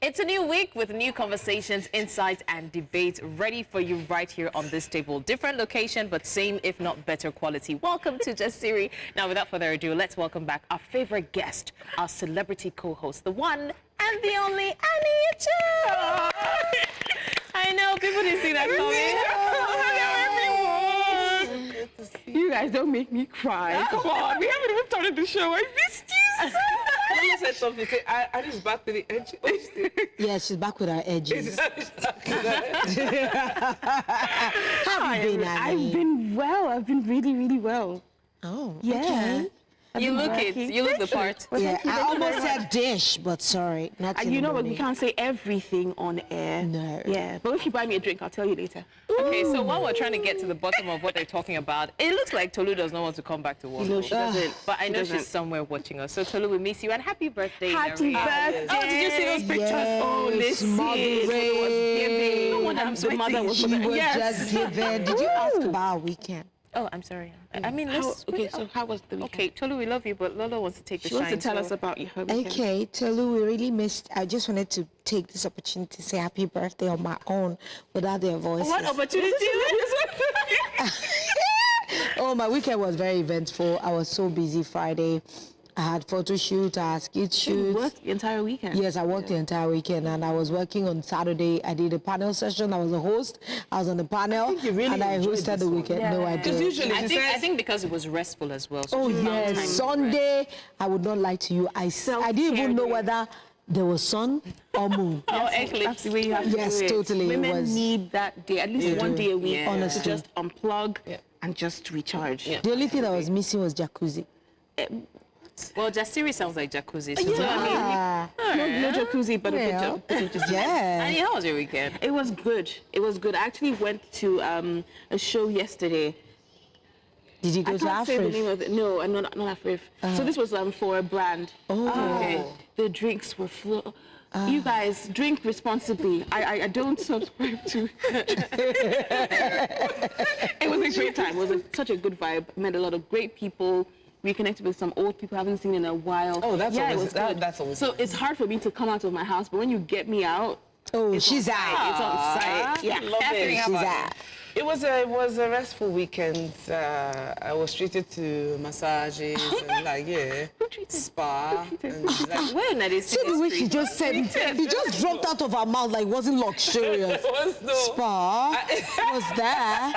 It's a new week with new conversations, insights, and debates ready for you right here on this table. Different location, but same, if not better quality. Welcome to Jasiri. Now, without further ado, let's welcome back our favorite guest, our celebrity co-host, the one and the only Anee Icha. I know, people didn't see that coming. You guys don't make me cry. Come on, we haven't even started the show. I missed you so. Mama said something. Say, Annie's back with the edge. Yeah, she's back with her edges. How have you been, Annie? I've been well. I've been really, really well. Oh, Yeah. okay. You look it. You look the part. Yeah, I almost said dish, but sorry, not in You the know what? We morning. can't say everything on air. No. Yeah, but if you buy me a drink, I'll tell you later. Okay, so while we're trying to get to the bottom of what they're talking about, it looks like Tolu does not want to come back to work. You know, she doesn't. But I know She doesn't. she's somewhere watching us. So Tolu, we miss you and happy birthday. Happy Nari. birthday! Oh, did you see those pictures? Yes, Oh, listen. Mother Was giving. No wonder I'm the mother was She was yes. just given. Did you ask about our weekend? Oh, I'm sorry. I mean, let's... Okay, so how was the weekend? Okay, Tolu, we love you, but Lolo wants to take the She shine. wants to tell so- us about her weekend. Okay, Tolu, we really missed. I just wanted to take this opportunity to say happy birthday on my own without their voices. What opportunity? Oh, my weekend was very eventful. I was so busy Friday. I had photo shoot, I had skit You shoot. worked the entire weekend. Yes, I worked the entire weekend, and I was working on Saturday. I did a panel session. I was a host. I was on the panel, you really and I enjoyed hosted this the one. weekend. No, I Because did. usually I she think, says, I think because it was restful as well. So Oh she found time yes, to Sunday. I would not lie to you. I didn't even know day. whether there was sun or moon. Oh, That's eclipse. the way you have to Yes, do it. totally, it Women was- need that day, at least one day a week, Yeah. to Honestly. just unplug and just recharge. Yeah. The only thing that was missing was jacuzzi. Well, Jasiri sounds like jacuzzi. So Yeah. No jacuzzi, but Well, a good jacuzzi. yeah. Annie, how was your weekend? It was good. It was good. I actually went to a show yesterday. Did you go I to can't say the name Afrif? of it. No, I'm not Afrif. So this was for a brand. Oh. Okay. The drinks were full. You guys drink responsibly. I don't subscribe to. It was a great time. It was such a good vibe. Met a lot of great people. We connected with some old people I haven't seen in a while. Oh, that's yeah, always- it was good. that's always So nice. it's hard for me to come out of my house, but when you get me out, Oh, it's she's on out. site. It's on site. Yeah. love it. She's out. It was a restful weekend. I was treated to massages and spa. And like, When are they See the way she just said it. It just dropped out of her mouth like it wasn't luxurious. it was no. Spa was there.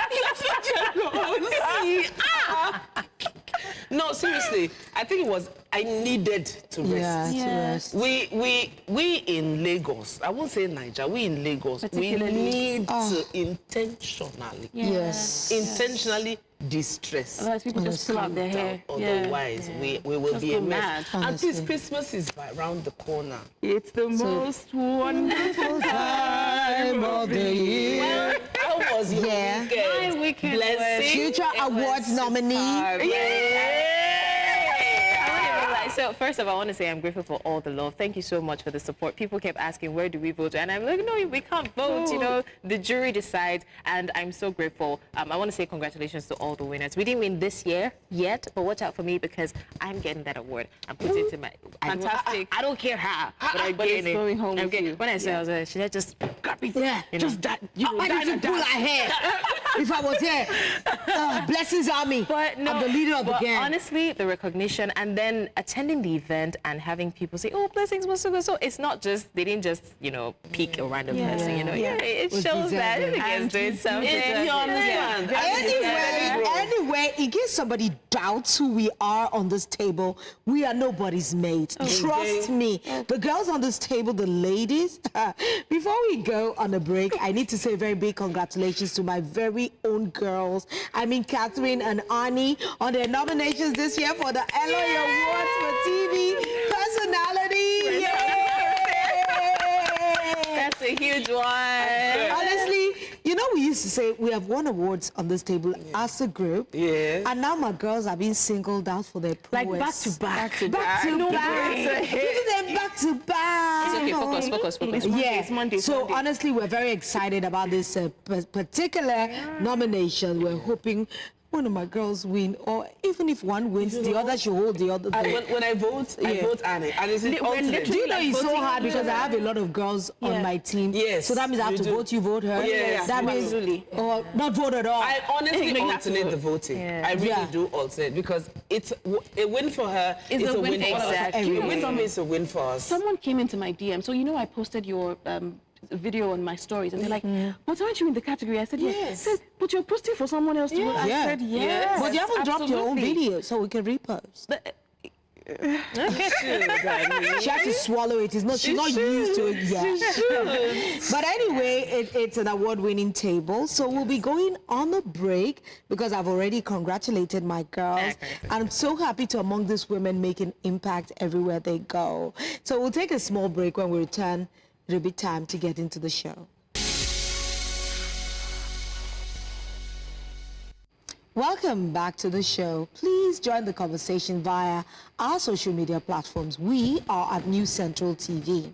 No, seriously. I think it was. I needed to rest. Yeah, to Yeah. rest. We in Lagos, I won't say Nigeria, we in Lagos, we Particularly. need to intentionally, Yes. intentionally distress. Otherwise, people just pull out their hair. Otherwise, we will Just be go a mess. mad. And Honestly. this Christmas is around the corner. It's the most wonderful Time of the year. How was your Yeah. weekend? My weekend Blessing. Future Awards nominee. So first of all, I want to say I'm grateful for all the love. Thank you so much for the support. People kept asking, where do we vote? And I'm like, no, we can't vote. You know, the jury decides. And I'm so grateful. I want to say congratulations to all the winners. We didn't win this year yet, but watch out for me because I'm getting that award. I'm putting it to my... Fantastic. I don't care how, but I'm But it's getting it. going home I'm with getting, you. when I say I was like, should I just grab it? Yeah. You know? Just that. You know, I die need to and pull die. her hair. If I was here, Blessings Army. But no, I'm the leader of the but gang. honestly, the recognition and then attending the event and having people say, "Oh, Blessings was so good." So it's not just they didn't just pick a random person. It Was shows that deserving. it's doing something. You understand? Anyway, in case somebody doubts who we are on this table, we are nobody's mate. Trust me. The girls on this table, the ladies, before we go on a break, I need to say a very big congratulations to my very own girls. I mean, Catherine and Annie on their nominations this year for the Eloy Awards for TV Personality. Yay! That's a huge one. Honestly, you know, we used to say we have won awards on this table as a group. Yes. And now my girls are being singled out for their Like prowess. back to back. Back to No back. break. Giving them back to back. It's okay. Focus. It's Monday, Yeah. it's Monday, it's So Monday. honestly, we're very excited about this particular nomination. We're hoping one of my girls win, or even if one wins, the other should hold the other thing. When I vote Annie. And it's an alternate. Do you know it's so hard because I have a lot of girls on my team. Yes. So that means I have to vote you, vote her. Yes, that means, or not vote at all. I honestly alternate the voting. I really do alternate because it's a win for her. It's a win for us. A win for me is a win for us. Someone came into my DM. So, you know, I posted your video on my stories, and they're like, but aren't you in the category? I said, yes. Said, but you're posting for someone else to vote. I said, yes. But you haven't dropped your own video, so we can repost. She had to swallow it. She's not used to it yet. But anyway, it's an award-winning table. So we'll be going on a break because I've already congratulated my girls. And I'm so happy to among these women making impact everywhere they go. So we'll take a small break. When we return, it'll be time to get into the show. Welcome back to the show. Please join the conversation via our social media platforms. We are at News Central TV.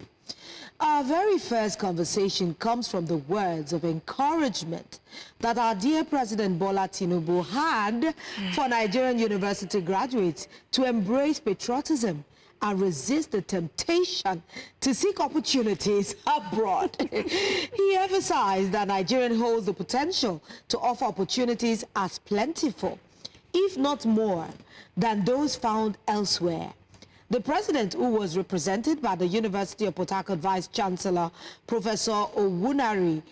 Our very first conversation comes from the words of encouragement that our dear President Bola Tinubu had for Nigerian university graduates to embrace patriotism and resist the temptation to seek opportunities abroad. He emphasized that Nigeria holds the potential to offer opportunities as plentiful, if not more, than those found elsewhere. The president, who was represented by the University of Port Harcourt Vice-Chancellor, Professor Owunari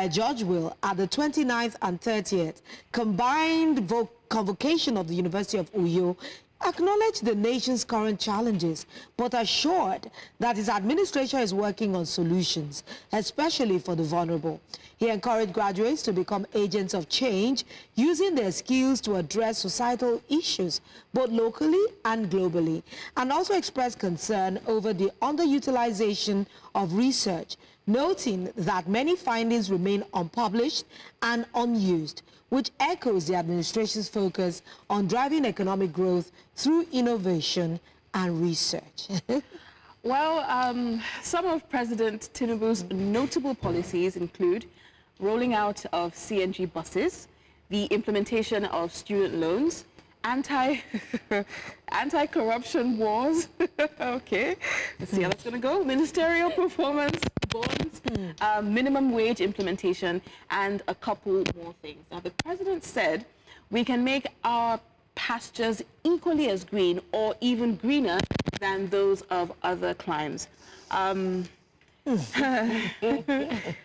George-Will, at the 29th and 30th combined convocation of the University of Uyo, acknowledged the nation's current challenges, but assured that his administration is working on solutions, especially for the vulnerable. He encouraged graduates to become agents of change, using their skills to address societal issues, both locally and globally, and also expressed concern over the underutilization of research, noting that many findings remain unpublished and unused, which echoes the administration's focus on driving economic growth through innovation and research. Well, some of President Tinubu's notable policies include rolling out of CNG buses, the implementation of student loans, anti-corruption wars. Okay, let's see how that's going to go. Ministerial performance bonds, minimum wage implementation, and a couple more things. Now, the president said we can make our pastures equally as green or even greener than those of other climes.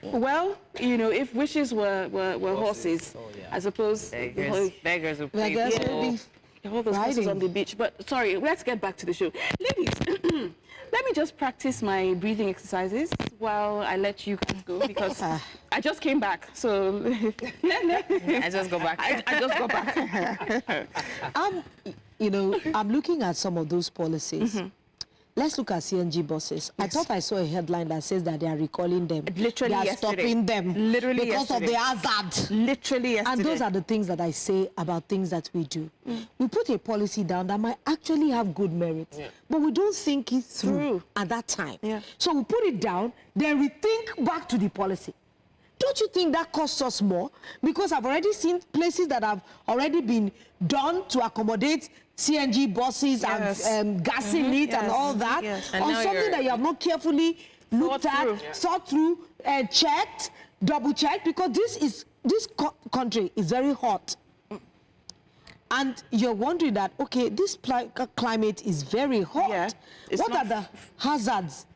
Well, you know, if wishes were horses, I suppose beggars would be all those horses on the beach. But sorry, let's get back to the show. Ladies, let me just practice my breathing exercises while I let you guys go, because I just came back. So I just go back. I just go back. You know, I'm looking at some of those policies. Let's look at CNG buses. I thought I saw a headline that says that they are recalling them. Literally they are yesterday. Stopping them. Literally because yesterday. of the hazard. Literally yesterday. And those are the things that I say about things that we do. We put a policy down that might actually have good merit, but we don't think it through at that time. So we put it down, then we think back to the policy. Don't you think that costs us more? Because I've already seen places that have already been done to accommodate CNG buses and gassing it and all that on something that you have not carefully looked at, thought through, checked, double-checked, because this country is very hot. And you're wondering that, okay, this climate is very hot. What are the hazards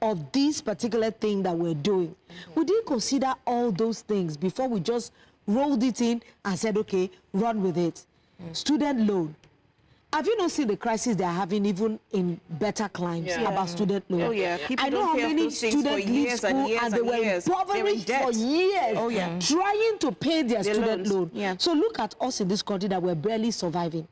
of this particular thing that we're doing? We didn't consider all those things before we just rolled it in and said, okay, run with it. Student loan. Have you not seen the crisis they're having even in better climes about student loan? Oh, yeah. I know how many students leave school and they were impoverished for years trying to pay their student loan. So look at us in this country that we're barely surviving.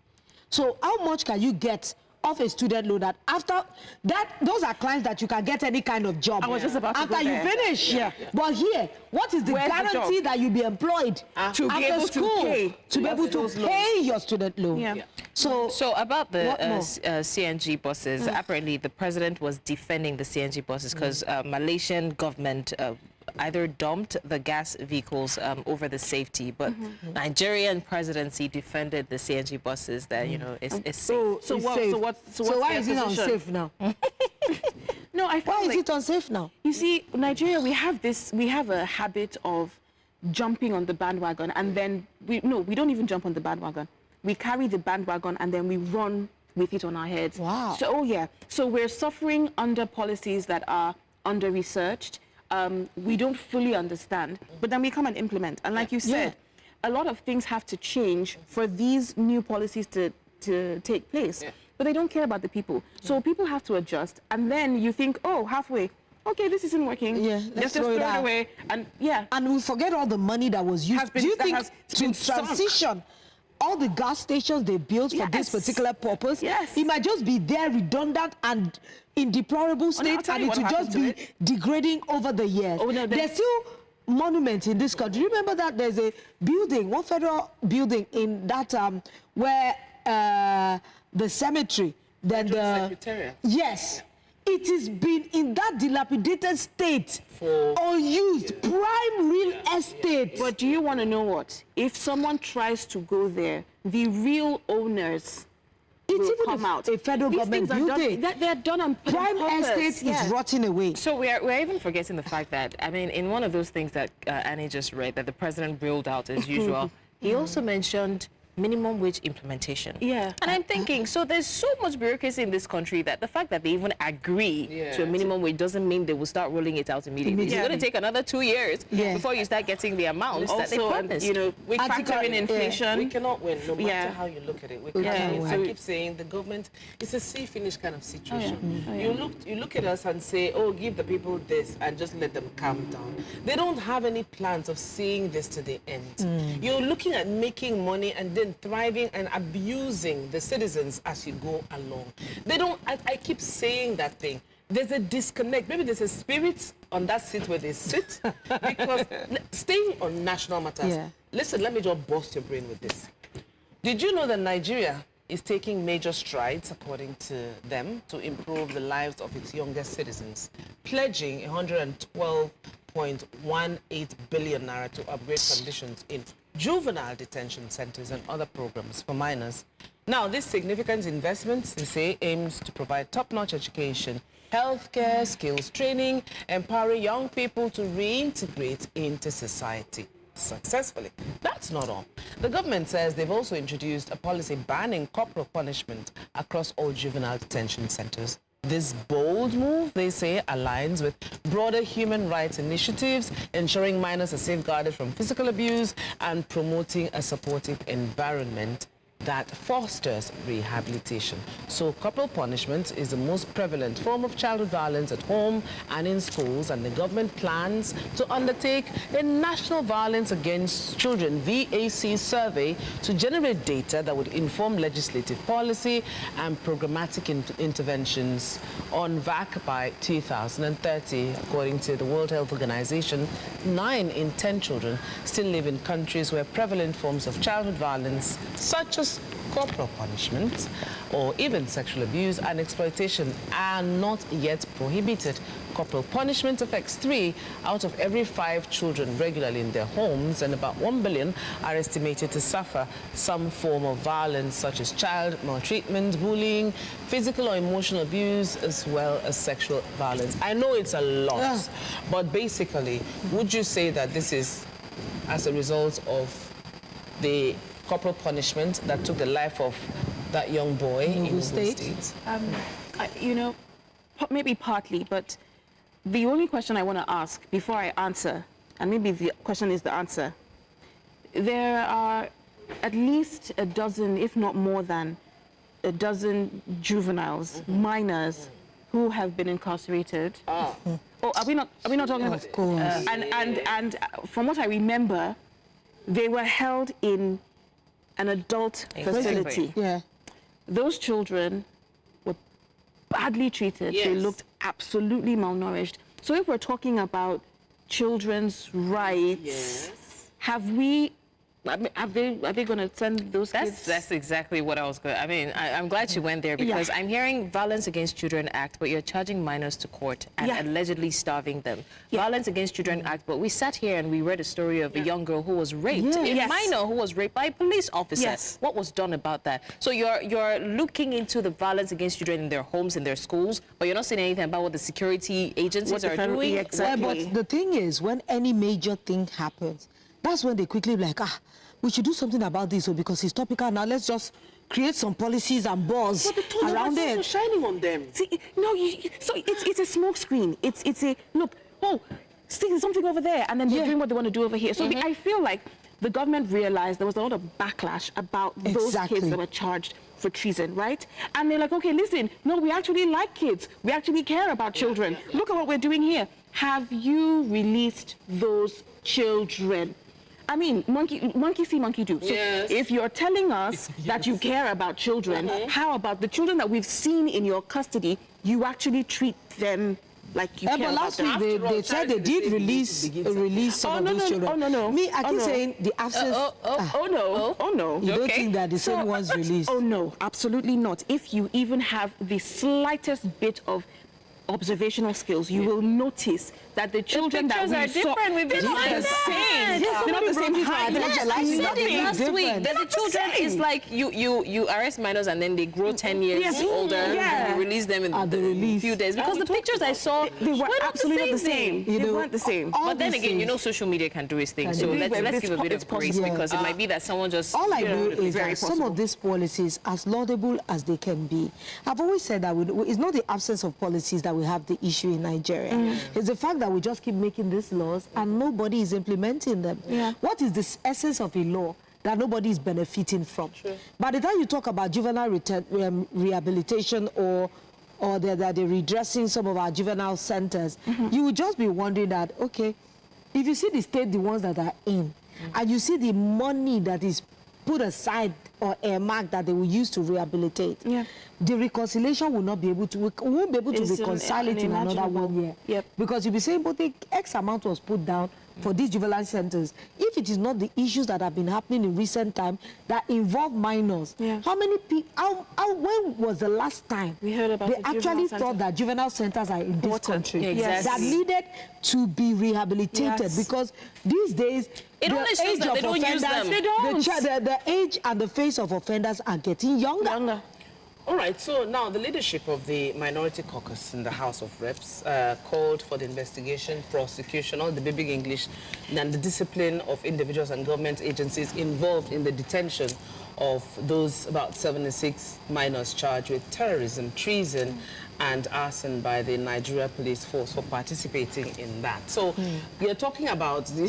So how much can you get off a student loan that after that, those are clients that you can get any kind of job. I was just about to go there. After you finish. But here, what is the guarantee that you'll be employed to be able to be able to pay your student loan? So about the CNG buses, apparently the president was defending the CNG buses because Malaysian government either dumped the gas vehicles over the safety, but Nigerian presidency defended the CNG buses that, you know, it's safe. So why is it position? unsafe now? No, I feel Why is like, it unsafe now? you see, Nigeria, we have a habit of jumping on the bandwagon, and then we don't even jump on the bandwagon. We carry the bandwagon and then we run with it on our heads. Wow. So, so we're suffering under policies that are under-researched. We don't fully understand, but then we come and implement. And like you said, a lot of things have to change for these new policies to take place. Yeah. But they don't care about the people. So people have to adjust. And then you think, oh, halfway, okay, this isn't working. Yeah, let's just throw it away. And and we forget all the money that was used. Do you think to transition all the gas stations they built for this particular purpose, it might just be there redundant and in deplorable state, and it will just be degrading over the years? Oh, no, there's still monuments in this country. Remember that there's a building, one federal building in that where the cemetery, then the Secretariat. Yes. It has been in that dilapidated state, unused, prime real estate. But do you want to know what? If someone tries to go there, the real owners will come out. A federal government building. They're done on prime estate is rotting away. So we're even forgetting the fact that, I mean, in one of those things that Annie just read, that the president ruled out as usual, he also mentioned minimum wage implementation. Yeah. And I'm thinking, so there's so much bureaucracy in this country that the fact that they even agree to a minimum wage doesn't mean they will start rolling it out immediately. It's going to take another 2 years before you start getting the amounts that they promised. You know, we factor in inflation. We cannot win, no matter how you look at it. We cannot win. So I keep saying the government, it's a see-finish kind of situation. You look at us and say, oh, give the people this and just let them calm down. They don't have any plans of seeing this to the end. You're looking at making money and then thriving and abusing the citizens as you go along. They don't, I keep saying that thing. There's a disconnect. Maybe there's a spirit on that seat where they sit, because staying on national matters. Listen, let me just bust your brain with this. Did you know that Nigeria is taking major strides, according to them, to improve the lives of its youngest citizens, pledging 112.18 billion naira to upgrade conditions in juvenile detention centers and other programs for minors. Now, this significant investment, they say, aims to provide top-notch education, healthcare, skills training, empowering young people to reintegrate into society successfully. That's not all. The government says they've also introduced a policy banning corporal punishment across all juvenile detention centers. This bold move, they say, aligns with broader human rights initiatives, ensuring minors are safeguarded from physical abuse and promoting a supportive environment that fosters rehabilitation. So corporal punishment is the most prevalent form of childhood violence at home and in schools, and the government plans to undertake a National Violence Against Children VAC survey to generate data that would inform legislative policy and programmatic interventions on VAC by 2030. According to the World Health Organization, 9 in 10 children still live in countries where prevalent forms of childhood violence, such as corporal punishment or even sexual abuse and exploitation, are not yet prohibited. Corporal punishment affects 3 out of every 5 children regularly in their homes, and about 1 billion are estimated to suffer some form of violence, such as child maltreatment, bullying, physical or emotional abuse, as well as sexual violence. I know it's a lot, but basically, would you say that this is as a result of the corporal punishment that took the life of that young boy in Ogun State? You know, maybe partly, but the only question I want to ask before I answer, and maybe the question is the answer, there are at least a dozen, if not more than a dozen juveniles, minors, who have been incarcerated. Oh, are we not talking about? Of course. And from what I remember, they were held in an adult facility. Yeah. Those children were badly treated. They looked absolutely malnourished. So if we're talking about children's rights, have we I mean, are they going to send those kids? That's exactly what I was going to... I mean, I'm glad you went there because I'm hearing Violence Against Children Act, but you're charging minors to court and allegedly starving them. Violence Against Children Act, but we sat here and we read a story of a young girl who was raped, a minor who was raped by a police officer. What was done about that? So you're looking into the violence against children in their homes, in their schools, but you're not saying anything about what the security agencies are doing. But the thing is, when any major thing happens, that's when they quickly be like, we should do something about this, because it's topical now. Let's just create some policies and buzz around it. But shining on them. See, no, so it's a smoke screen. It's a look. Oh, see something over there, and then they're doing what they want to do over here. So I feel like the government realized there was a lot of backlash about those kids that were charged for treason, right? And they're like, okay, listen, no, we actually like kids. We actually care about children. Look at what we're doing here. Have you released those children? I mean, monkey see, monkey do. So if you're telling us that you care about children, how about the children that we've seen in your custody, you actually treat them like you care but about last them? week they said they did release some of those children. Oh, no. Me, I keep saying the absence... Oh, no. You don't think that the same ones released? Oh, no, absolutely not. If you even have the slightest bit of observational skills, you will notice that the children that we saw... They're not the same. They're not the same height. I said it last week. The children is like you arrest minors and then they grow 10 years older and you release them in a few days. Because the pictures I saw, they were absolutely the same. They weren't the same. But then again, you know, social media can do its thing. So let's give a bit of grace because it might be that someone just... All I know is that some of these policies, as laudable as they can be, I've always said that it's not the absence of policies that we have the issue in Nigeria. It's the fact that we just keep making these laws and nobody is implementing them. What is the essence of a law that nobody is benefiting from? By the time you talk about juvenile rehabilitation or that they're redressing some of our juvenile centers, you would just be wondering that, okay, if you see the state, the ones that are in, and you see the money that is put aside or earmarked that they will use to rehabilitate, the reconciliation will not be able to, we won't be able to reconcile it in another 1 year. Because you'll be saying, but the X amount was put down for these juvenile centers. If it is not the issues that have been happening in recent time that involve minors, how many people, when was the last time we heard about they actually thought that juvenile centers are in this country that Exactly. needed to be rehabilitated? Because these days, It only shows that they don't use them. They don't. The age and the face of offenders are getting younger. All right, so now the leadership of the Minority Caucus in the House of Reps called for the investigation, prosecution, all the big English, and the discipline of individuals and government agencies involved in the detention of those about 76 minors charged with terrorism, treason, and arson by the Nigeria Police Force for participating in that. So you're talking about the...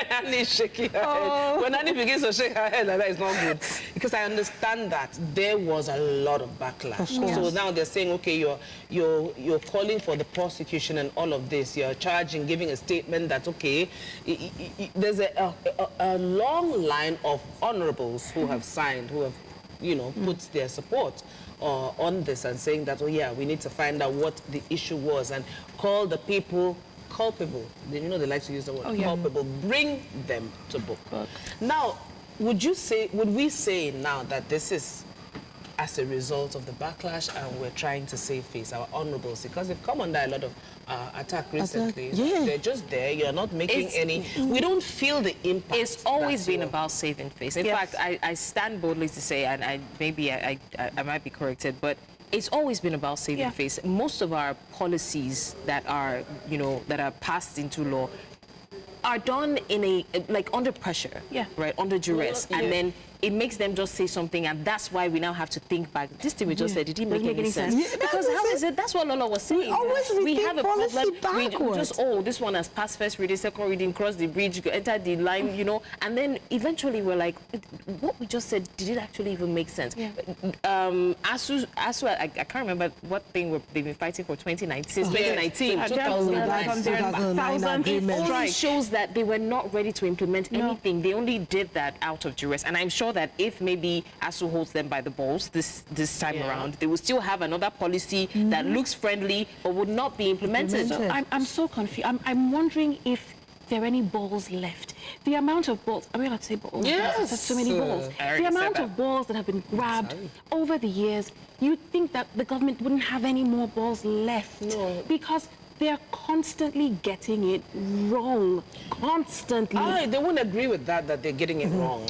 Annie shaking her head. When Annie begins to shake her head, that is not good. Because I understand that there was a lot of backlash. So now they're saying, okay, you're calling for the prosecution and all of this. You're charging, giving a statement that, okay, there's a long line of honorables who have signed, who have, you know, put their support on this and saying that, oh yeah, we need to find out what the issue was and call the people culpable. You know, they like to use the word culpable. Bring them to book. Now, would we say now that this is as a result of the backlash and we're trying to save face, our honorables, because they've come under a lot of attack recently. They're just there. You're not making we don't feel the impact. It's always been about saving face. In fact, I stand boldly to say, and maybe I might be corrected, but it's always been about saving face. Most of our policies that are, you know, that are passed into law are done in under pressure, right, under duress, and then it makes them just say something, and that's why we now have to think back. This thing we just said, it didn't make any sense. Because how is it? That's what Lola was saying. We have a problem. We backwards. just, this one has passed first reading, second reading, crossed the bridge, entered the line, you know, and then eventually we're like, what we just said, did it actually even make sense? ASU, I can't remember what thing they've been fighting for 2019, since 2019. 2009 It only shows that they were not ready to implement anything. They only did that out of duress. And I'm sure that if maybe ASU holds them by the balls this time around, they will still have another policy that looks friendly but would not be implemented. So I'm so confused. I'm wondering if there are any balls left The amount of balls, are we allowed to say balls? Yes. There's so many balls. I already The said amount that. of balls that have been grabbed over the years, you'd think that the government wouldn't have any more balls left. No. Because they're constantly getting it wrong. Constantly. They won't agree with that they're getting it wrong.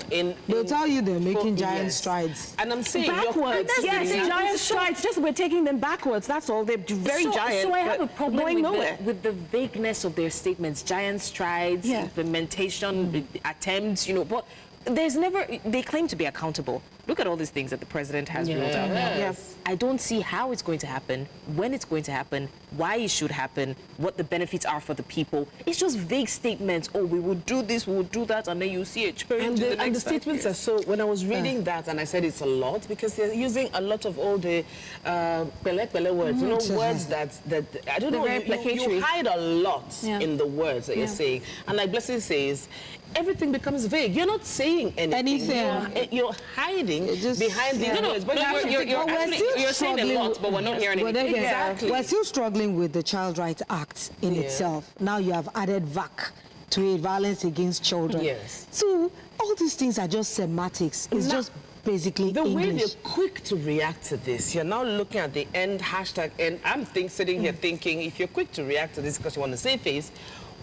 They'll tell you they're making giant yes. strides. And I'm saying Backwards. Yes, giant strides. Just we're taking them backwards. That's all. They're very giant. So I have a but problem going with nowhere. with the vagueness of their statements. Giant strides, Yeah. implementation, attempts, but there's never, they claim to be accountable. Look at all these things that the president has rolled out. Yes. I don't see how it's going to happen, when it's going to happen, why it should happen, what the benefits are for the people. It's just vague statements. Oh, we will do this, we will do that, and then you see a change. And the statements are so, when I was reading that, and I said it's a lot, because they're using a lot of all the pele words, words that I don't know, very you placatory. hide a lot Yeah. in the words that you're saying. And like Blessing says, everything becomes vague. You're not saying anything. You're hiding behind these words. But you're saying a lot, but we're not hearing anything. Exactly. We're still struggling with the Child Rights Act in itself. Now you have added VAC to it, violence against children. Yes. So all these things are just semantics. It's just basically the way English. they're quick to react to this, you're now looking at the end, hashtag end. I'm sitting here thinking, if you're quick to react to this because you want to save face,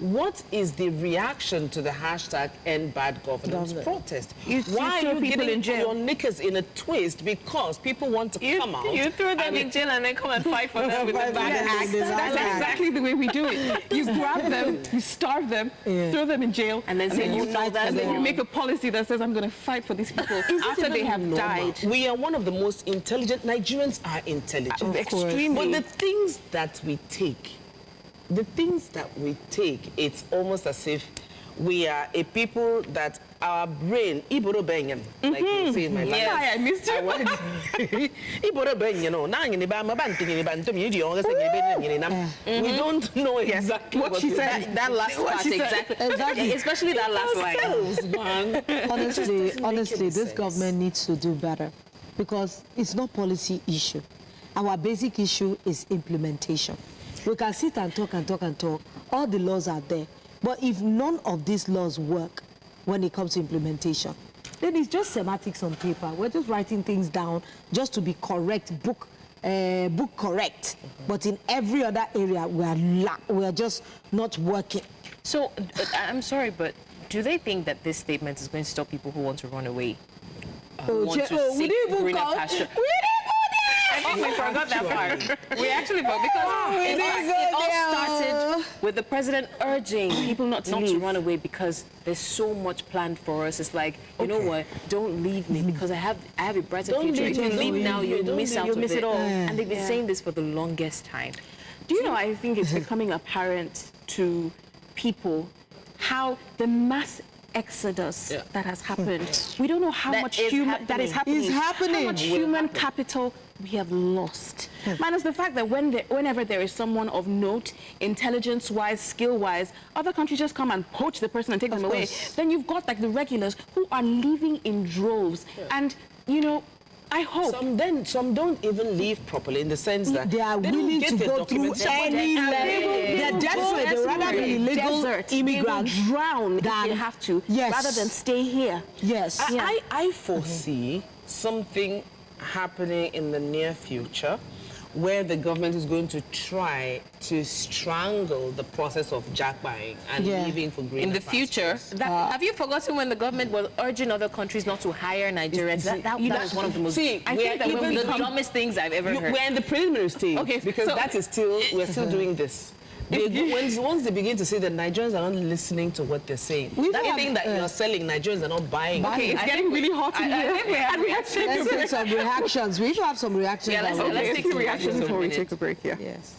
what is the reaction to the hashtag end bad governance protest? Why are you getting your knickers in a twist because people want to come out? You throw them in jail and then come and fight for them with the bad act. That's exactly the way we do it. You grab them, you starve them, throw them in jail, And then say, you know that and then you wrong. make a policy that says, I'm going to fight for these people after they have died. We are one of the most intelligent. Nigerians are intelligent. Extremely. But the things that we take, it's almost as if we are a people that our brain, Iboro Benyan, like you say in my life. Hi, I missed you. Iboro Benyan, we don't know exactly What she said. That last What part, she said. exactly. Especially that last line. Honestly, this government needs to do better because it's not policy issue. Our basic issue is implementation. We can sit and talk and talk and talk. All the laws are there. But if none of these laws work when it comes to implementation, then it's just semantics on paper. We're just writing things down just to be correct, book correct. But in every other area, we are just not working. So, I'm sorry, but do they think that this statement is going to stop people who want to run away? Who want to we seek didn't even greener go. pasture? We I think we forgot that part. We actually forgot because it all started with the president urging people not to run away because there's so much planned for us. It's like, you know what, don't leave me because I have a brighter future. If you leave now, you'll miss out You'll of miss it all. And they've been saying this for the longest time. Do you know, I think it's becoming apparent to people how the mass exodus that has happened. We don't know how much that is happening. It's happening. How much human capital we have lost. Minus the fact that whenever there is someone of note, intelligence-wise, skill-wise, other countries just come and poach the person and take them away. Then you've got like the regulars who are leaving in droves. And, you know, I hope. Some don't even leave properly in the sense that they are willing to go through any level. They're desperate. They'd rather be illegal immigrants They will drown if they have to, rather than stay here. Yes. I foresee something happening in the near future where the government is going to try to strangle the process of jackbuying and leaving for greener in the future. Have you forgotten when the government was urging other countries not to hire Nigerians? That was one of the most... I think that one of the dumbest things I've ever heard. We're in the preliminary stage because that is still, we're still doing this. Once they begin to say that Nigerians are not listening to what they're saying, that thing that you're selling, Nigerians are not buying. Okay, it's getting really hot in here. Let's take some reactions. We have some reactions. Yeah, let's take some reactions before we take a break here. Yes.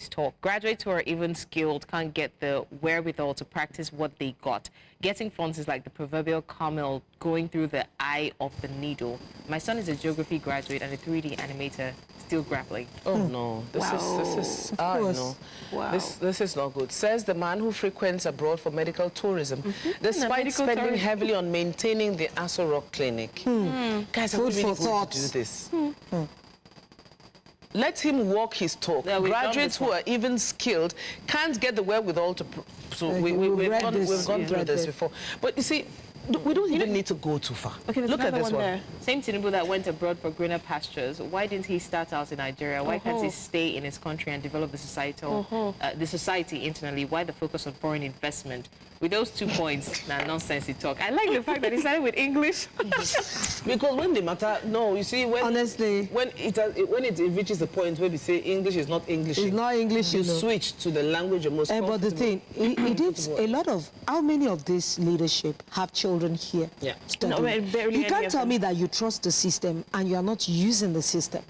debates talk. Graduates who are even skilled can't get the wherewithal to practice what they got. Getting funds is like the proverbial camel going through the eye of the needle. My son is a geography graduate and a 3D animator, still grappling. Oh no, this is no. Wow. This is not good. Says the man who frequents abroad for medical tourism, despite spending heavily on maintaining the Aso Rock clinic. Guys, are we really going to do this? Let him walk his talk. Yeah, Graduates who are even skilled can't get the wherewithal to. So we've gone through this before. But you see, we don't even need to go too far. Okay, look at this one. There. Same Tinubu that went abroad for greener pastures. Why didn't he start out in Nigeria? Why can't he stay in his country and develop the society internally? Why the focus on foreign investment? With those 2 points, nonsense he talk. I like the fact that he started with English. Because when they matter, no, you see, when honestly, when it reaches the point where we say English is not English, it's not English, you switch to the language you're most but the thing, it is a lot of, how many of this leadership have children here? Yeah. Studying? You can't tell me that you trust the system and you are not using the system.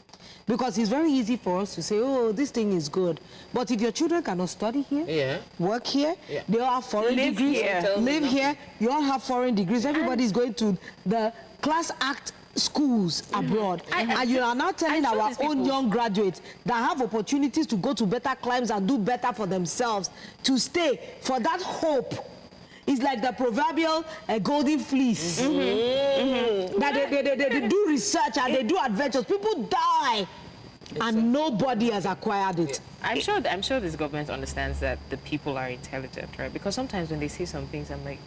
Because it's very easy for us to say, oh, this thing is good. But if your children cannot study here, work here, they all have foreign degrees, live here, you all have foreign degrees, everybody's going to the class act schools abroad. And you are now telling our own young graduates that have opportunities to go to better climes and do better for themselves to stay for that hope. It's like the proverbial golden fleece. That they do research and they do adventures. People die, and nobody has acquired it. I'm sure this government understands that the people are intelligent, right? Because sometimes when they say some things, I'm like,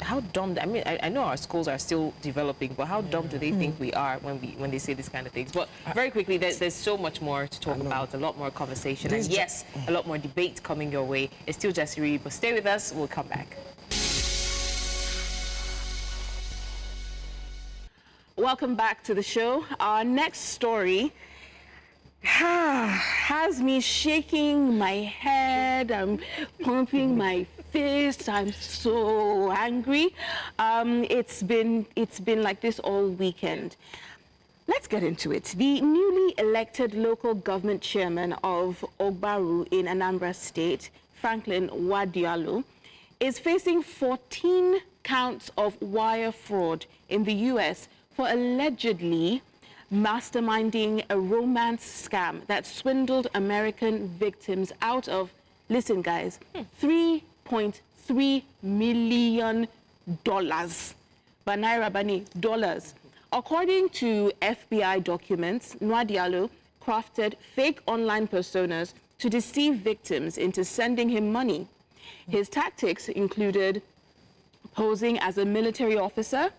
how dumb? I mean, I know our schools are still developing, but how dumb do they think we are when they say these kind of things? But very quickly, there's so much more to talk about, a lot more conversation, and yes, a lot more debate coming your way. It's still just Jasiri, but stay with us. We'll come back. Welcome back to the show. Our next story has me shaking my head. I'm pumping my fist. I'm so angry. It's been like this all weekend. Let's get into it. The newly elected local government chairman of Ogbaru in Anambra State, Franklin Nwadialo, is facing 14 counts of wire fraud in the U.S. for allegedly masterminding a romance scam that swindled American victims out of, listen guys, $3.3 million. Naira Bani, dollars. According to FBI documents, Nwadialo crafted fake online personas to deceive victims into sending him money. His tactics included posing as a military officer,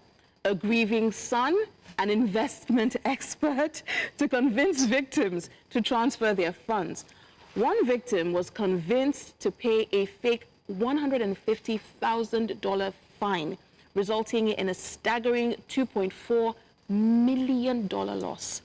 a grieving son, an investment expert to convince victims to transfer their funds. One victim was convinced to pay a fake $150,000 fine, resulting in a staggering $2.4 million loss.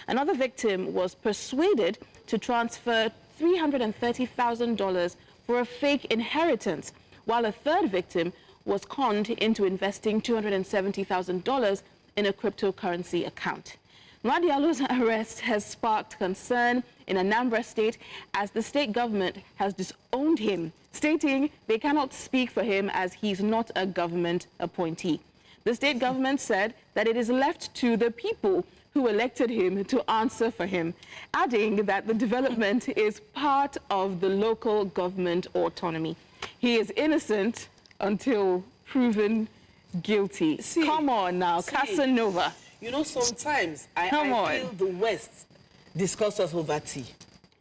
Another victim was persuaded to transfer $330,000 for a fake inheritance, while a third victim was conned into investing $270,000 in a cryptocurrency account. Nwadialo's arrest has sparked concern in Anambra State as the state government has disowned him, stating they cannot speak for him as he's not a government appointee. The state government said that it is left to the people who elected him to answer for him, adding that the development is part of the local government autonomy. He is innocent until proven guilty. Come on now, Casanova. You know, sometimes I feel the West discuss us over tea.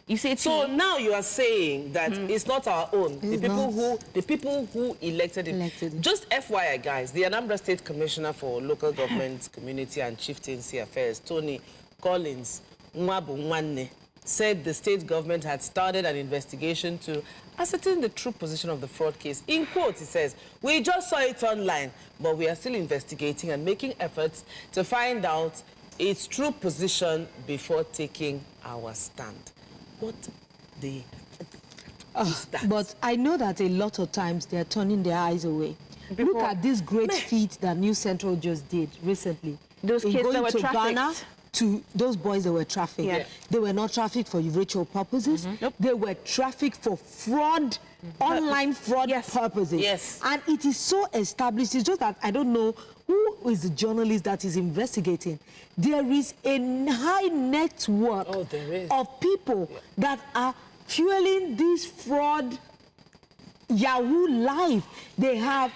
You say so now you are saying that it's not our own. The people who elected him. Just FYI, guys, the Anambra State Commissioner for Local Government, Community and Chieftaincy Affairs, Tony Collins Nwabu Nwanne, said the state government had started an investigation to ascertain the true position of the fraud case. In quotes, he says, "We just saw it online, but we are still investigating and making efforts to find out its true position before taking our stand." What the is that? But I know that a lot of times they are turning their eyes away. Look at this great feat that New Central just did recently. Those kids that were trafficked. Ghana, to those boys that were trafficked. Yeah. They were not trafficked for ritual purposes. Nope. They were trafficked for fraud, online fraud purposes. Yes. And it is so established. It's just that I don't know who is the journalist that is investigating. There is a high network of people that are fueling this fraud Yahoo life. They have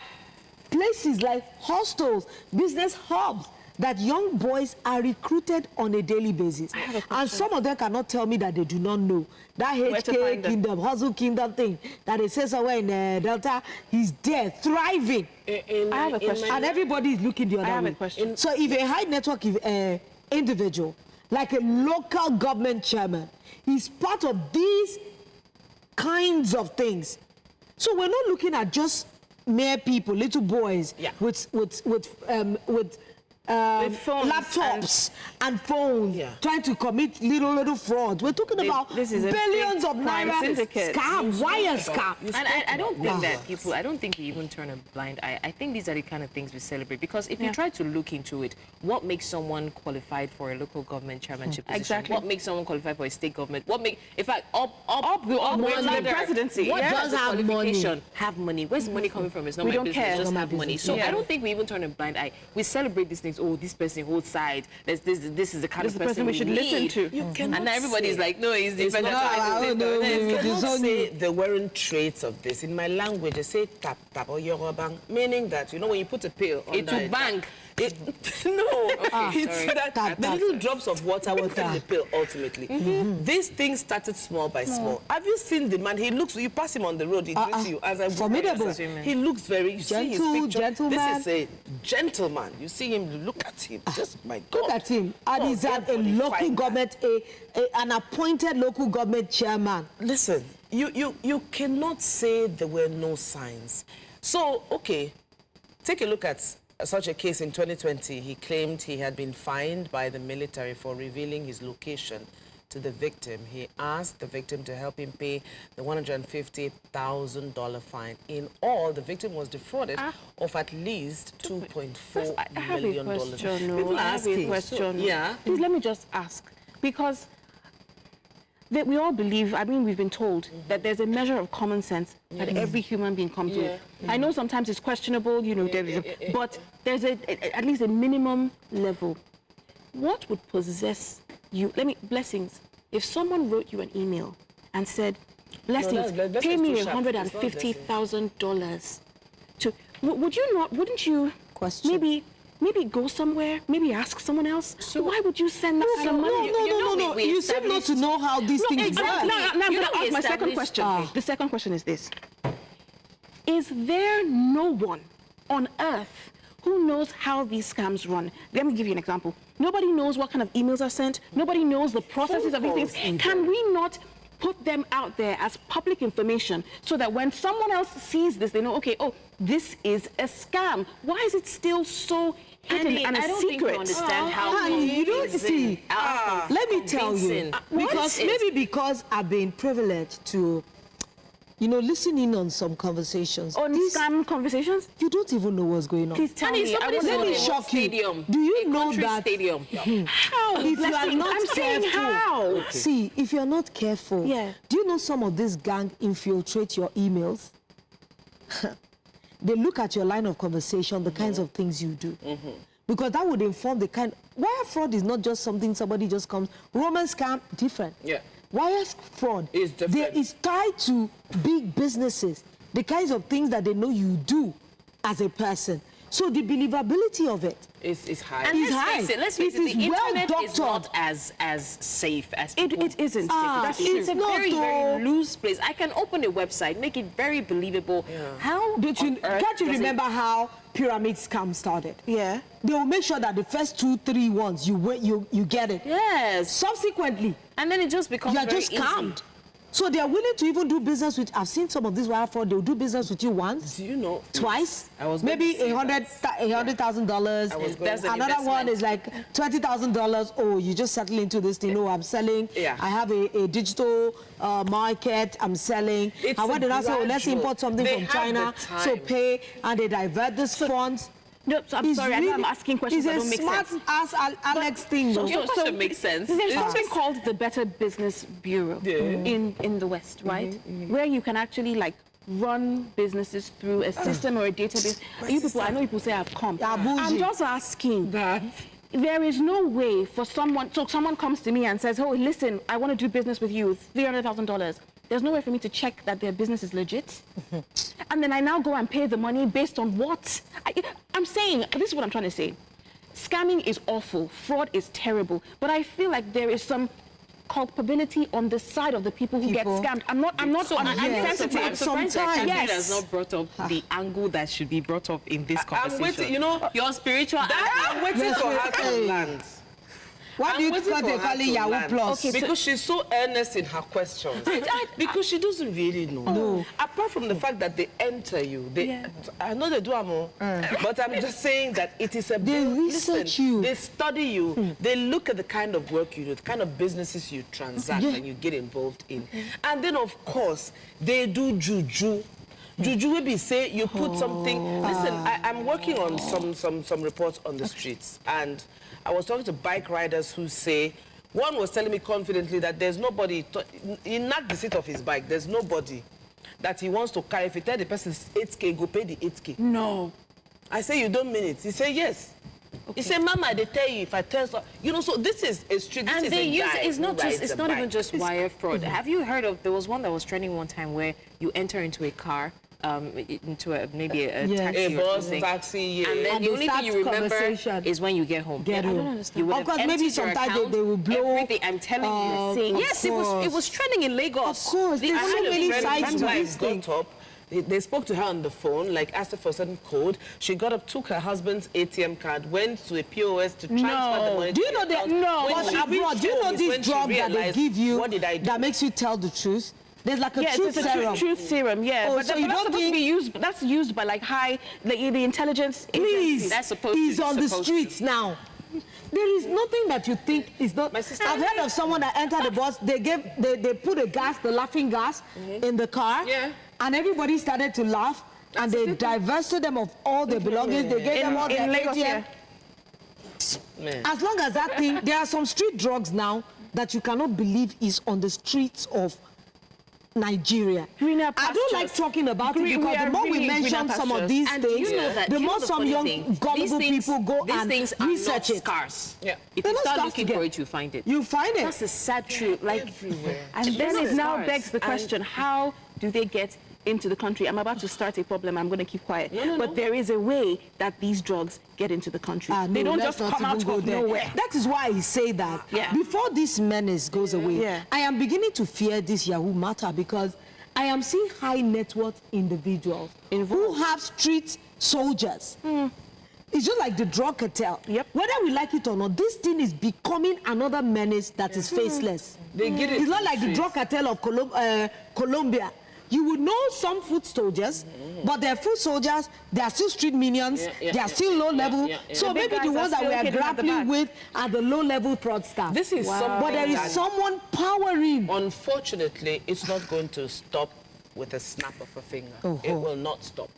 places like hostels, business hubs, that young boys are recruited on a daily basis. And some of them cannot tell me that they do not know. That HK Kingdom, Hustle Kingdom thing that they say somewhere in Delta, he's there, thriving. I have a question. And everybody is looking the other way. I have a question. So if a high network individual, like a local government chairman, is part of these kinds of things, so we're not looking at just mere people, little boys with phones laptops and phones trying to commit little frauds. We're talking about billions of naira scam, wire scam. And I don't think that people, I don't think we even turn a blind eye. I think these are the kind of things we celebrate, because if you try to look into it, what makes someone qualified for a local government chairmanship position? Exactly. What makes someone qualified for a state government? What make, in fact, the presidency. What Just does the have qualification money. have money? Where's the money coming from? It's not We my don't business. care. Just Not have my money. business. So I don't think we even turn a blind eye. We celebrate these things. Oh, this person holds side. This is the kind This of is the person we should listen to. And now everybody's like, no, he's the president. You cannot say there weren't traits of this. In my language, they say tap tap or yorobang, meaning that, you know, when you put a pill on It will bank. It's so that the little drops of water will fill the pill ultimately. This thing started small by small. Have you seen the man? He looks, you pass him on the road, he greets you as I formidable. He looks very, you see his Gentle, picture. gentleman. This is a gentleman. You see him, look at him. Just, my God. Look at him. And he's a local government, an appointed local government chairman. Listen, you cannot say there were no signs. So, okay, take a look at such a case in 2020. He claimed he had been fined by the military for revealing his location to the victim. He asked the victim to help him pay the $150,000 fine. In all, the victim was defrauded of at least $2.4 million. I have a question. Please let me just ask, because we all believe, I mean, we've been told that there's a measure of common sense that every human being comes with. I know sometimes it's questionable, you know, but there's at least a minimum level. What would possess you? Blessings. If someone wrote you an email and said, Blessings, pay me $150,000 to, wouldn't you Question. maybe go somewhere, maybe ask someone else? So why would you send that kind of money? No. You seem not to know how these things work. Now I'm going to ask my second question. The second question is this. Is there no one on earth who knows how these scams run? Let me give you an example. Nobody knows what kind of emails are sent. Nobody knows the processes of these things. Can we not put them out there as public information so that when someone else sees this, they know, okay, oh, this is a scam. Why is it still so hidden and a I don't secret? think you understand how You don't see. Let me tell you, because I've been privileged to, you know, listen in on some conversations. On scam conversations? You don't even know what's going on. Please tell me. Let me shock you. Do you know that? How? If you are not I'm saying careful, how? see, if you're not careful, do you know some of this gang infiltrate your emails? They look at your line of conversation, the kinds of things you do. Because that would inform the kind. Wire fraud is not just something somebody just comes. Roman scam, different. Wire fraud is different. It's tied to big businesses, the kinds of things that they know you do as a person. So the believability of it is high. And let's face it, the internet is not as safe as people. It isn't. It's a very loose place. I can open a website, make it very believable. How? Can't you remember how pyramid scam started? They will make sure that the first 2-3 ones you get it. Yes. Subsequently, and then it just becomes you're just scammed. So they are willing to even do business with. I've seen some of these wire fraud. They'll do business with you once. Do you know? Twice. Maybe $100,000. Another one is like $20,000. Oh, you just settle into this thing. No, I'm selling. I have a digital market. I'm selling. And when they say, oh, let's import something from China, so pay, and they divert these funds. No, so I'm He's sorry, I know really- I'm asking questions that don't make sense. It's a smart-ass Alex thing. though. Your question makes sense. There's something called the Better Business Bureau in the West, right? Where you can actually like run businesses through a system or a database. You people, I know people say I've come. Yeah, bullshit. I'm just asking. There is no way for someone, so someone comes to me and says, oh, listen, I want to do business with you, $300,000. There's no way for me to check that their business is legit. And then I now go and pay the money based on what? I'm saying, this is what I'm trying to say. Scamming is awful, fraud is terrible, but I feel like there is some culpability on the side of the people who get scammed. I'm sensitive. I'm surprised that Sometimes. Candida has not brought up the angle that should be brought up in this conversation. I'm waiting, you know, your spiritual I'm waiting for her to land. Why do you waiting think they for her call it to Yahoo land. Plus? Okay, Because she's so earnest in her questions. Because she doesn't really know. No. Apart from the fact that they enter you, I know they do amo, but I'm just saying that it is a They research you. They study you. They look at the kind of work you do, the kind of businesses you transact and you get involved in. And then, of course, they do juju. Juju will be say you put something. Listen, I'm working on some reports on the streets, and I was talking to bike riders who say, one was telling me confidently that there's nobody, he knocked the seat of his bike, there's nobody that he wants to carry. If you tell the person 8K, go pay the 8K. No. I say, you don't mean it. He said, yes. He said, Mama, they tell you if I tell so. You know, so this is a street. This And is they a use guy it's not who just rides it's a not even bike. just wire fraud. Have you heard of, there was one that was trending one time where you enter into a car, into maybe a taxi A or bus, something. taxi, yeah. And then And the they only thing start you remember conversation. is when you get home. Get home. I don't understand. You would Of course, have maybe emptied your sometimes account, they will blow. everything. I'm telling you. Of Yes, it course. was trending in Lagos. Of course, The- there's I so had a many friend sides whose to wife this thing. got up. They spoke to her on the phone, like asked her for a certain code. She got up, took her husband's ATM card, went to a POS to transfer the money. Do you to know the that? account. No. When But she abroad, reached do you know home is when this she drug that they realized, give you what did I do? that makes you tell the truth? There's like a Yes, truth it's a serum. truth serum, yeah. Oh, but so but you that's don't supposed to think- be used, that's used by like the intelligence Please, agencies. That's supposed to- he's on the supposed to. streets now. There is nothing that you think is not. My sister- I've heard of someone that entered the bus. They put a gas, the laughing gas, in the car, Yeah. and everybody started to laugh, and they divested them of all their belongings. They gave them all their in Lagos, ATM. Man. As long as that thing, there are some street drugs now that you cannot believe is on the streets of Nigeria. Greener I don't like pastures. talking about it We because the are more we really in mention greener some of pastures. these And things, you know that, the you know more the some funny young thing, gullible people go these and things are research not it. scarce. Yeah. If They're you not start scarce looking to for get. it, you find it. You find it. That's the sad truth. Like, Everywhere. And then This it is now ours. begs the question, how do they get into the country? I'm about to start a problem. I'm going to keep quiet. But there is a way that these drugs get into the country. They No, don't let's just not come out even go of there. nowhere. That is why I say that. Yeah. Before this menace goes away, Yeah. I am beginning to fear this Yahoo matter because I am seeing high net worth individuals who have street soldiers. It's just like the drug cartel. Yep. Whether we like it or not, this thing is becoming another menace that is faceless. They get it It's not in like the streets. drug cartel of Colombia. You would know some foot soldiers, but they're foot soldiers, they are still street minions, they are still low level. So The big maybe the guys are ones that still we are hidden at the grappling back. with are the low level fraudsters. This is something But there is that- someone powering. Unfortunately, it's not going to stop with a snap of a finger. It will not stop.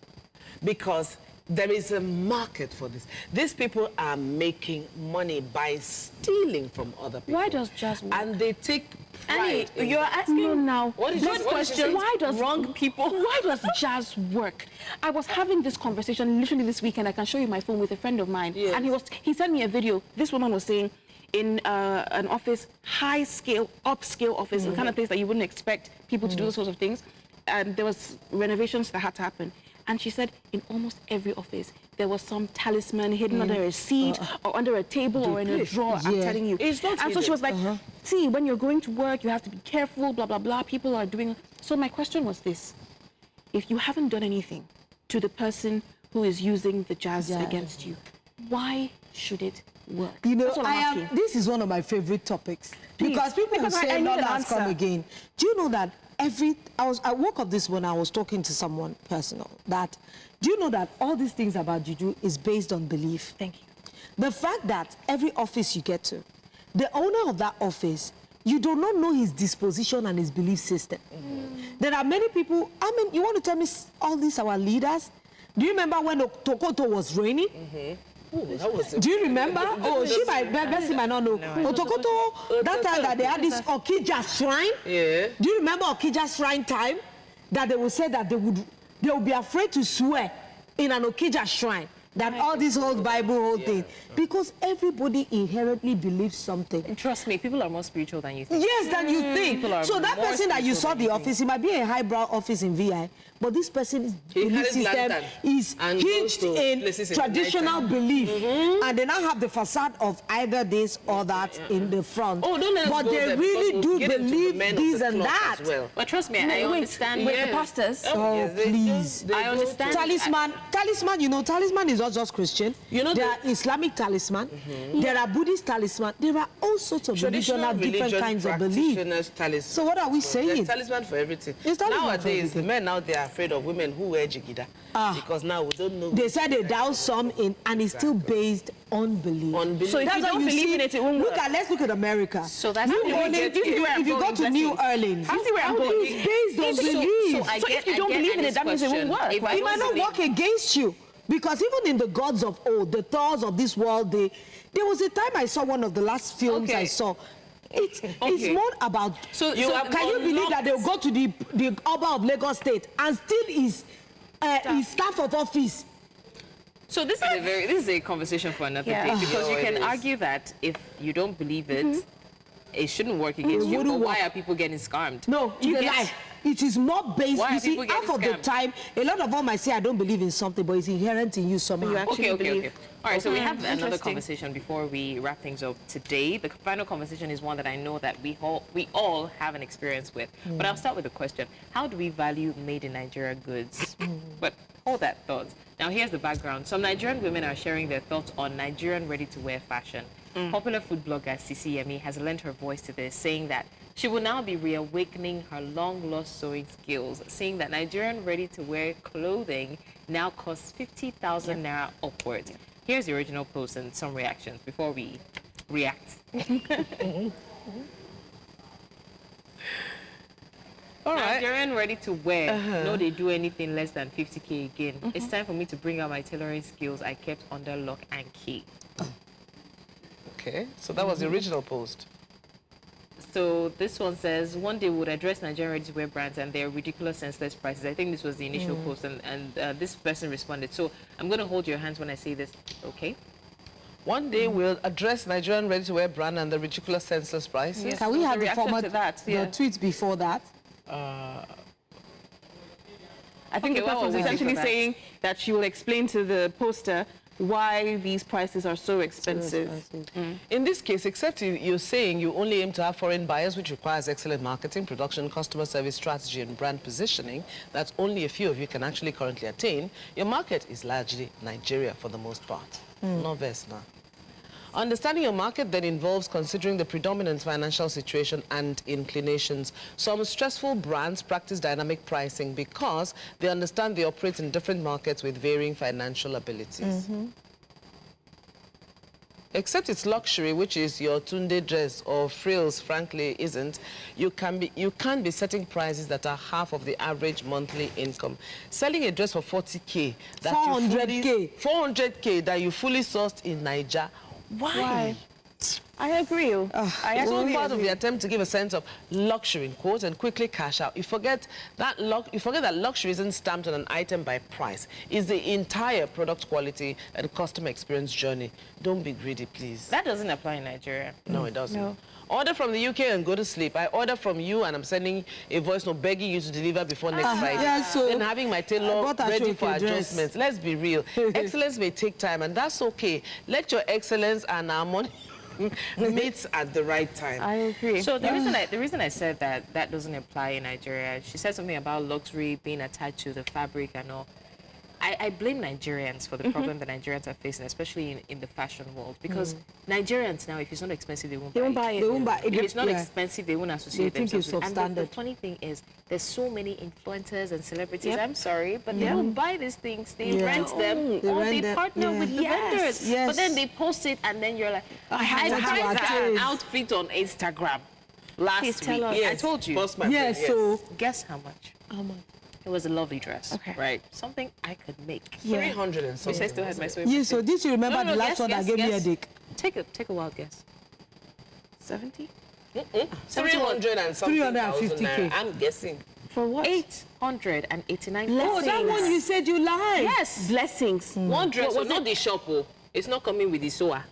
Because there is a market for this. These people are making money by stealing from other people. Why does jazz work? And they take Annie, pride in you're that. asking No, now. What is Good this? What is question. this? Why does wrong people? Why does jazz work? I was having this conversation literally this weekend. I can show you my phone with a friend of mine, Yes. and he sent me a video. This woman was saying, in an office, high scale, upscale office, the kind of place that you wouldn't expect people to do those sorts of things. And there was renovations that had to happen. And she said, in almost every office, there was some talisman hidden under a seat or under a table or in a drawer. I'm Yeah. telling you. It's not and so she hidden. was like, see, when you're going to work, you have to be careful, blah, blah, blah. People are doing... So my question was this. If you haven't done anything to the person who is using the jazz Yeah. against you, why should it work? You know, That's what I'm asking. this is one of my favorite topics. Please, Because people will because I say, know Lola the has come answer. again. Do you know that I woke up this morning, I was talking to someone personal, that, do you know that all these things about juju is based on belief? Thank you. The fact that every office you get to, the owner of that office, you do not know his disposition and his belief system. There are many people, I mean, you want to tell me all these our leaders? Do you remember when Otokoto was raining? Ooh, that was Do you remember? Oh, Bessie might not know. Otokoto, that time that they had this Okija shrine. Yeah. Do you remember Okija shrine time? That they would say that they would be afraid to swear in an Okija shrine. That all this old Bible, whole thing. Because everybody inherently believes something. And trust me, people are more spiritual than you think. Yes, than you think. So that person that you saw the office, it might be a highbrow office in VI, but this person's belief system is hinged in traditional belief. And they now have the facade of either this or that in the front. Oh, don't let us but go they there really do we'll believe this and that. Well. But trust me, I understand. With the pastors. Oh, Yes, please. they I go understand. Talisman, you know, talisman is not just Christian. You know, there are Islamic talisman, there are Buddhist talisman, there are all sorts of religion have different kinds of belief. So what are we saying? There's talisman for everything. Nowadays, the men out there are afraid of women who wear jigida. Because now we don't know. They said they douse some in, and it's still based on belief. So if you don't believe in it, it won't work. Let's look at America. So that's New Orleans, if you go to New Orleans, it's based on belief. So if you don't believe in it, that means it won't work. It might not work against you. Because even in the gods of old, the Thors of this world, there was a time I saw one of the last films I saw. It's more about. So can you believe that they'll go to the Oba of Lagos State and still his staff of office? So this is a conversation for another day, because you can argue that if you don't believe it, it shouldn't work against you. But why are people getting scammed? No, you lie. It is more based. Why you see, people half getting of the scammed? time, a lot of them might say I don't believe in something, but it's inherent in you somehow. Okay. All right, so we have another conversation before we wrap things up today. The final conversation is one that I know that we all have an experience with. But I'll start with a question. How do we value made in Nigeria goods? But all that thoughts. Now, here's the background. Some Nigerian women are sharing their thoughts on Nigerian ready-to-wear fashion. Popular food blogger Sisi Yemi has lent her voice to this, saying that she will now be reawakening her long-lost sewing skills, saying that Nigerian ready-to-wear clothing now costs 50,000 naira upwards. Here's the original post and some reactions before we react. All right. Nigerian ready-to-wear, no, they do anything less than 50K again. It's time for me to bring out my tailoring skills I kept under lock and key. Okay, so that was the original post. So this one says, one day we would address Nigerian ready-to-wear brands and their ridiculous, senseless prices. I think this was the initial post, and this person responded. So I'm going to hold your hands when I say this, okay? One day we'll address Nigerian ready-to-wear brand and the ridiculous, senseless prices. Yes. Can we have the reaction format, to that? the tweets before that? I think the person was essentially saying that she will explain to the poster why these prices are so expensive. In this case, except you're saying you only aim to have foreign buyers, which requires excellent marketing, production, customer service strategy, and brand positioning, that only a few of you can actually currently attain, your market is largely Nigeria for the most part. Not Vesna. Understanding your market then involves considering the predominant financial situation and inclinations. Some stressful brands practice dynamic pricing because they understand they operate in different markets with varying financial abilities. Except it's luxury, which is your Tunde dress or frills, frankly, isn't. You can't be setting prices that are half of the average monthly income. Selling a dress for 40K, 400K that you fully sourced in Nigeria. Why? I agree. It's all part of the attempt to give a sense of luxury, in quotes, and quickly cash out. You forget that luxury isn't stamped on an item by price. It's the entire product quality and customer experience journey. Don't be greedy, please. That doesn't apply in Nigeria. No, it doesn't. No. Order from the UK and go to sleep. I order from you and I'm sending a voice note begging you to deliver before next Friday. Yeah, so then having my tailor ready for adjustments. Let's be real. Excellence may take time, and that's okay. Let your excellence and our money meet at the right time. I agree. So the reason I said that doesn't apply in Nigeria, she said something about luxury being attached to the fabric and all. I blame Nigerians for the problem that Nigerians are facing, especially in the fashion world. Because Nigerians now, if it's not expensive, they won't buy it. They won't buy it. If it's not expensive, they won't associate They think themselves it's with it. And the substandard. funny thing is, there's so many influencers and celebrities, I'm sorry, but they don't buy these things. They rent them, or they partner with the vendors. Yes. But then they post it, and then you're like, I have tried to an outfit on Instagram last week. tell us. I told you. Post my Yes, friend, so Guess how much? how much? It It was a lovely dress. Okay. Right. Something I could make. 300 and Which something. I still had my sewing. Yes, so did you remember the last one that gave me a headache? Take a wild guess. 70? 300 and something 350K. thousand naira, I'm guessing. For what? 889. Oh, that one you said you liked. Yes. Blessings. One dress. What So was not the shop. Oh. It's not coming with the sewer.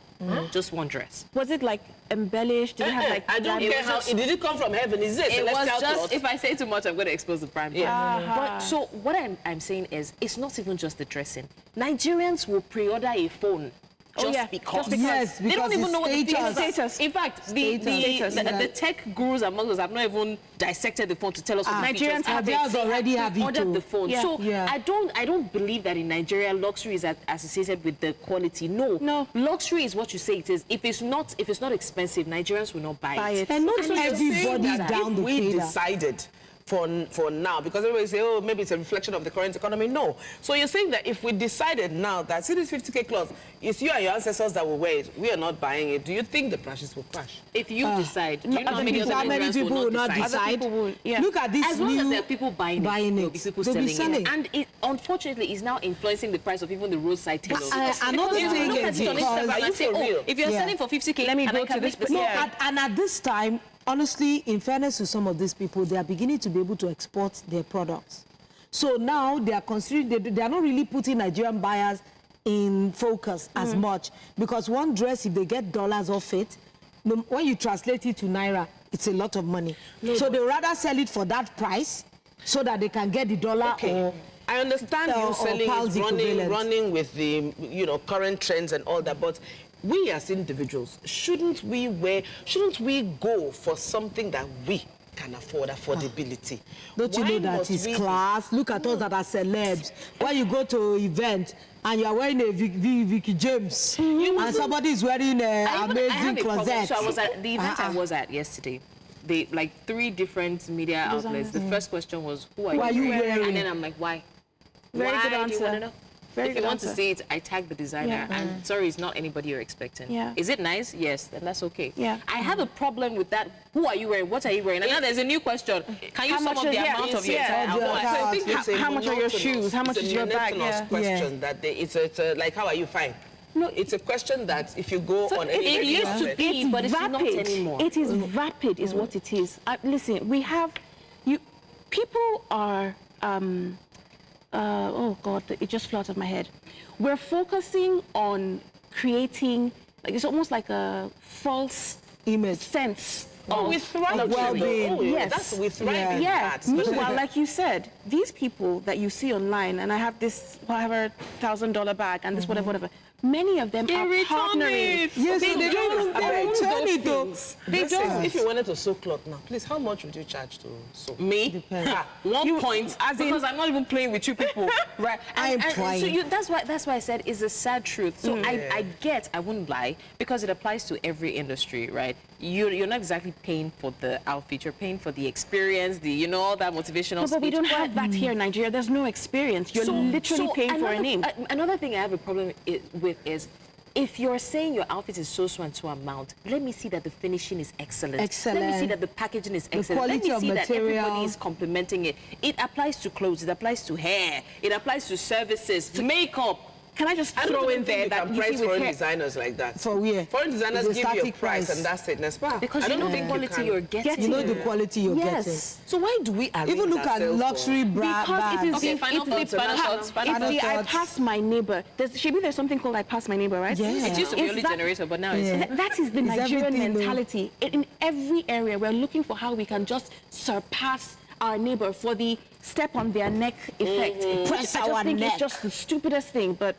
Just one dress. Was it like embellished? Did it have like... I don't care how... Did it come from heaven? Is it It was celestial just, cloth? if I say too much, I'm going to expose the brand. Yeah. But so what I'm saying is, it's not even just the dressing. Nigerians will pre-order a phone just because. Yes, They don't because even know what the it's thing is. status. In fact, Status. the tech gurus among us have not even dissected the phone to tell us what the features Nigerians are. have Nigerians already have it ordered too. the phone. Yeah. So Yeah. I don't believe that in Nigeria luxury is associated with the quality. No. Luxury is what you say it is. If it's not expensive, Nigerians will not buy it. And not So you're saying everybody that down if the we cater. decided for now, because everybody say, oh, maybe it's a reflection of the current economy. No. So you're saying that if we decided now that see this 50K cloth, it's you and your ancestors that will wear it, we are not buying it, do you think the prices will crash? If you decide, do you know how many other How many Nigerians people will not decide? Other decide? people will, yeah. Look at this As long new as there are people buying it, there'll be people They'll be selling it. selling. And it, unfortunately, is now influencing the price of even the roadside tailors. another Because you thing look at is it on because- Instagram Are you and say, for real? oh, if you're Yeah. selling for 50K, Let me and go I can to this make the No, same. and at this time, honestly, in fairness to some of these people, they are beginning to be able to export their products. So now they are considering, they are not really putting Nigerian buyers in focus as much, because one dress, if they get dollars off it, when you translate it to Naira, it's a lot of money. So they rather sell it for that price so that they can get the dollar or... I understand or you selling pounds it, equivalent. running with the current trends and all that, but we as individuals, shouldn't we go for something that we can afford, affordability? Don't you Why know that must it's we be- class? Look at us that are celebs. When you go to an event and you are wearing a Vicky James and somebody is wearing an I have amazing a problem. closet. So I was at the event I was at yesterday. They like 3 different media outlets. The first question was, who are you wearing? And then I'm like, why? Very Why good do you answer. want to know? Very If you good want to answer. see it, I tag the designer. Yeah. And sorry, it's not anybody you're expecting. Yeah. Is it nice? Yes, then that's okay. Yeah. I have a problem with that. Who are you wearing? What are you wearing? And now there's a new question. Can you How sum much up the is- amount yeah, of your yeah. entire Yeah. outfit? So I think How- it's a how much are your monotonous- shoes? How much it's a is your bag? monotonous Yeah. question that it's a like, how are you fine? No, It's a question that if you go on any it used to event- be, but it's not anymore. It is vapid, is what it is. Listen, we have people are. Oh God, it just flew out of my head. We're focusing on creating, like it's almost like a false Image. sense. Oh, we thrive of well-being. Oh, Yes. That's we thrive Yeah. in Yeah. that. Meanwhile, like you said, these people that you see online, and I have this whatever $1,000 bag and this whatever. Many of them are partnering. Yes, they they don't don't own return those it though. things. They don't. If you wanted to sew cloth now, please, how much would you charge to sew? Me? Depends. Ha, 1 point. as in- Because I'm not even playing with you people. Right? I'm So trying. that's why I said it's a sad truth. So I wouldn't lie, because it applies to every industry, right? You're not exactly paying for the outfit, you're paying for the experience, all that motivational No, but we speech. don't have that here in Nigeria. There's no experience. You're literally paying for a name. Another thing I have a problem with is, if you're saying your outfit is so and so amount, let me see that the finishing is excellent. Excellent. Let me see that the packaging is excellent. Let quality me of see that material. everybody is complimenting it. It applies to clothes, it applies to hair, it applies to services, to makeup. Can I just I throw don't in think there you that can you price see with foreign hair? designers like that. For where? Foreign designers It's a give you a static price price. and that's it, n'est-ce pas? Because I you don't know the think quality can. you're getting. You know the quality you're Yes. getting. So why do we arrange Even look at ourselves luxury Because bags. it is Okay, the, final it's thoughts, the, final thoughts, final it's the I thoughts. pass my neighbor. There's something called I pass my neighbor, right? Yeah. It used to be It's only that- generator, but now it's... Yeah. That is the It's Nigerian everything, though. mentality. In every area, we're looking for how we can just surpass our neighbor for the step on their neck effect. Which Press I our just think neck. it's just the stupidest thing, but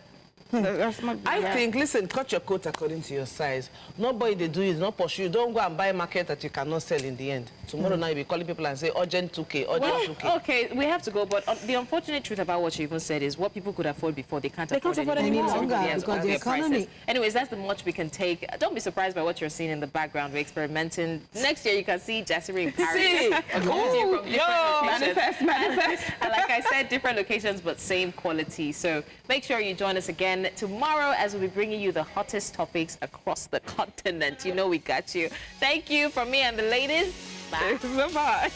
that's not... I yeah. think, listen, cut your coat according to your size. Nobody they do is not pursue you. Don't go and buy a market that you cannot sell in the end. Tomorrow now you'll be calling people and say, urgent 2K, urgent 2K. Okay, we have to go, but the unfortunate truth about what you even said is what people could afford before, they can't afford afford anymore. anymore. Everybody Longer has because upped the their economy. prices. Anyways, that's the much we can take. Don't be surprised by what you're seeing in the background. We're experimenting. Next year, you can see Jasiri in Paris. See? Coming from different locations. Manifest. And like I said, different locations, but same quality. So make sure you join us again tomorrow as we'll be bringing you the hottest topics across the continent. You know we got you. Thank you from me and the ladies. Bye. Bye-bye.